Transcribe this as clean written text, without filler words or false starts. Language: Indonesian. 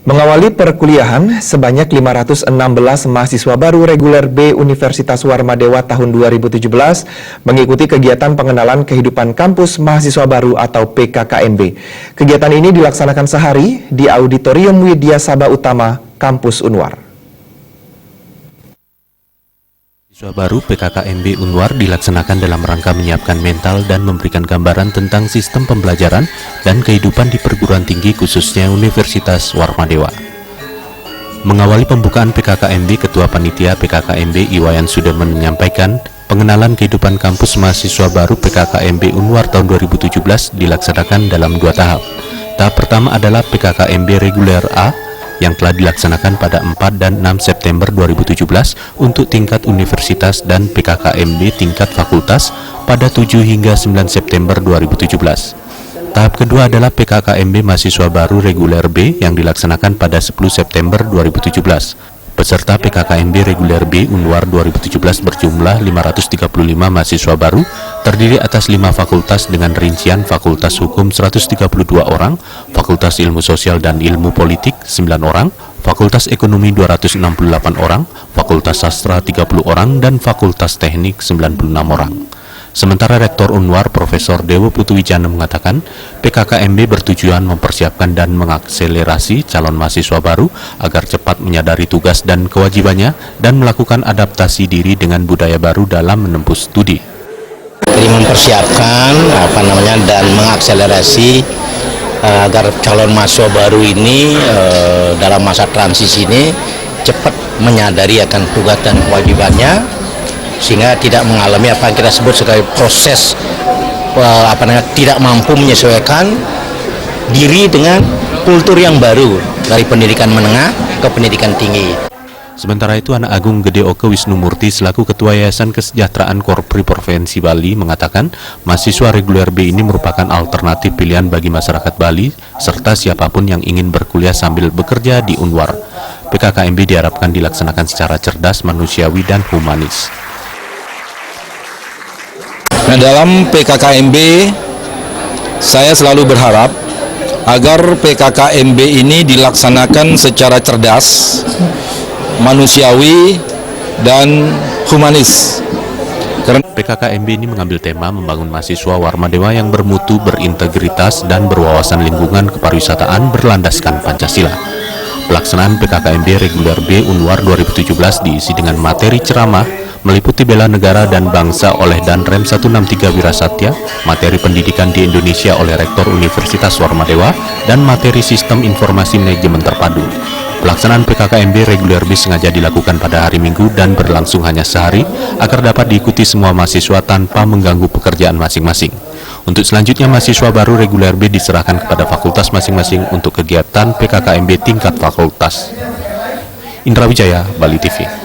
Mengawali perkuliahan, sebanyak 516 mahasiswa baru reguler B Universitas Warmadewa tahun 2017 mengikuti kegiatan pengenalan kehidupan kampus mahasiswa baru atau PKKMB. Kegiatan ini dilaksanakan sehari di Auditorium Widya Sabah Utama, Kampus Unwar. Mahasiswa baru PKKMB Unwar dilaksanakan dalam rangka menyiapkan mental dan memberikan gambaran tentang sistem pembelajaran dan kehidupan di perguruan tinggi khususnya Universitas Warmadewa. Mengawali pembukaan PKKMB, Ketua Panitia PKKMB Iwayan Sudirman menyampaikan pengenalan kehidupan kampus mahasiswa baru PKKMB Unwar tahun 2017 dilaksanakan dalam 2 tahap. Tahap pertama adalah PKKMB reguler A yang telah dilaksanakan pada 4 dan 6 September 2017 untuk tingkat universitas dan PKKMB tingkat fakultas pada 7 hingga 9 September 2017. Tahap kedua adalah PKKMB mahasiswa baru reguler B yang dilaksanakan pada 10 September 2017. Peserta PKKMB reguler B Unwar 2017 berjumlah 535 mahasiswa baru, terdiri atas 5 fakultas dengan rincian Fakultas Hukum 132 orang, Fakultas Ilmu Sosial dan Ilmu Politik 9 orang, Fakultas Ekonomi 268 orang, Fakultas Sastra 30 orang, dan Fakultas Teknik 96 orang. Sementara Rektor Unwar Profesor Dewo Putuwijana mengatakan PKKMB bertujuan mempersiapkan dan mengakselerasi calon mahasiswa baru agar cepat menyadari tugas dan kewajibannya dan melakukan adaptasi diri dengan budaya baru dalam menempuh studi. Jadi mempersiapkan dan mengakselerasi agar calon mahasiswa baru ini dalam masa transisi ini cepat menyadari akan tugas dan kewajibannya, sehingga tidak mengalami apa yang kita sebut sebagai proses tidak mampu menyesuaikan diri dengan kultur yang baru dari pendidikan menengah ke pendidikan tinggi. Sementara itu, Anak Agung Gede Oke Wisnumurti selaku Ketua Yayasan Kesejahteraan Korpri Provinsi Bali mengatakan mahasiswa reguler B ini merupakan alternatif pilihan bagi masyarakat Bali serta siapapun yang ingin berkuliah sambil bekerja di Unwar. PKKMB diharapkan dilaksanakan secara cerdas, manusiawi, dan humanis. Nah, dalam PKKMB saya selalu berharap agar PKKMB ini dilaksanakan secara cerdas, manusiawi, dan humanis. PKKMB ini mengambil tema membangun mahasiswa Warmadewa yang bermutu, berintegritas, dan berwawasan lingkungan kepariwisataan berlandaskan Pancasila. Pelaksanaan PKKMB reguler B Unwar 2017 diisi dengan materi ceramah meliputi bela negara dan bangsa oleh Danrem 163 Wirasatya, materi pendidikan di Indonesia oleh Rektor Universitas Warmadewa, dan materi sistem informasi manajemen terpadu. Pelaksanaan PKKMB reguler B sengaja dilakukan pada hari Minggu dan berlangsung hanya sehari agar dapat diikuti semua mahasiswa tanpa mengganggu pekerjaan masing-masing. Untuk selanjutnya, mahasiswa baru reguler B diserahkan kepada fakultas masing-masing untuk kegiatan PKKMB tingkat fakultas. Indra Wijaya, Bali TV.